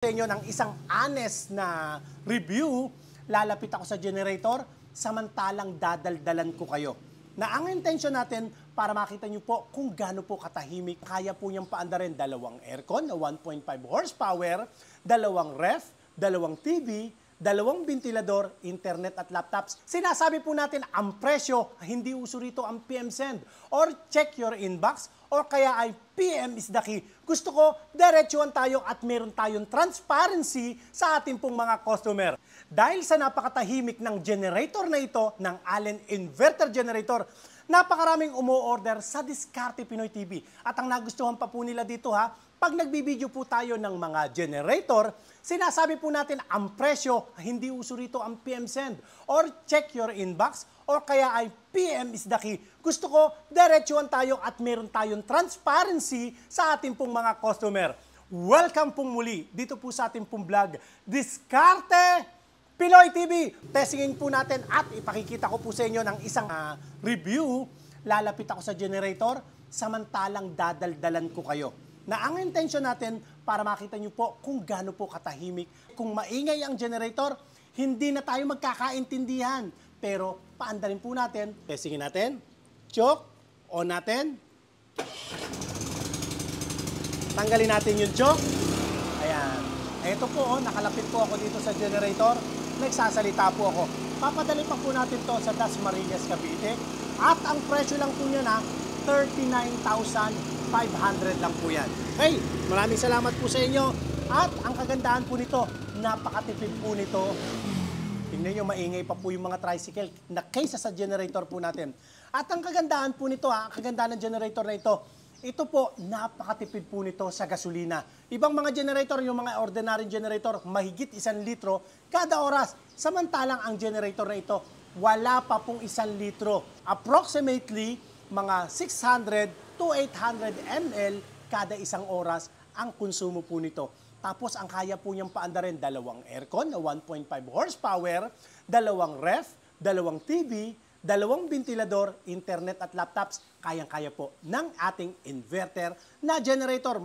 Sa inyo ng isang honest na review, lalapit ako sa generator, samantalang dadaldalan ko kayo. Na ang intensyon natin para makita nyo po kung gaano po katahimik, kaya po niyang paandarin dalawang aircon na 1.5 horsepower, dalawang ref, dalawang TV, dalawang ventilador, internet at laptops. Sinasabi po natin ang presyo, hindi uso rito ang PM send or check your inbox or kaya ay PM is the key. Gusto ko, diretsuhan tayo at meron tayong transparency sa ating pong mga customer. Dahil sa napakatahimik ng generator na ito, ng Allen Inverter Generator, napakaraming umu-order sa Diskarte Pinoy TV. At ang nagustuhan pa po nila dito pag nagbibideo po tayo ng mga generator, sinasabi po natin ang presyo, hindi uso rito ang PM send or check your inbox or kaya ay PM is the key. Gusto ko, diretsuhan tayo at meron tayong transparency sa ating pong mga customer. Welcome pong muli dito po sa ating pong vlog, Diskarte Pinoy TV. Testingin po natin at ipakikita ko po sa inyo ng isang review. Lalapit ako sa generator, samantalang dadaldalan ko kayo. Na ang intensyon natin para makita nyo po kung gaano po katahimik. Kung maingay ang generator, hindi na tayo magkakaintindihan. Pero paandarin po natin. Testingin natin. Choke. On natin. Tanggalin natin yung choke. Ayan. Ito po, nakalapit po ako dito sa generator. Nagsasalita po ako. Papadali pa po natin to sa Dasmariñas, Cavite. At ang presyo lang po niya 39,500 lang po yan. Hey, maraming salamat po sa inyo. At ang kagandahan po nito, napakatipid po nito. Tingnan nyo, maingay pa po yung mga tricycle na kaysa sa generator po natin. At ang kagandahan po nito, ang kagandahan ng generator na ito po, napakatipid po nito sa gasolina. Ibang mga generator, yung mga ordinary generator, mahigit 1 litro kada oras. Samantalang ang generator na ito, wala pa pong 1 litro. Approximately, mga 600 to 800 ml kada isang oras ang konsumo po nito. Tapos ang kaya po niyang paandarin, dalawang aircon na 1.5 horsepower, dalawang ref, dalawang TV, dalawang ventilador, internet at laptops, kayang-kaya po ng ating inverter na generator.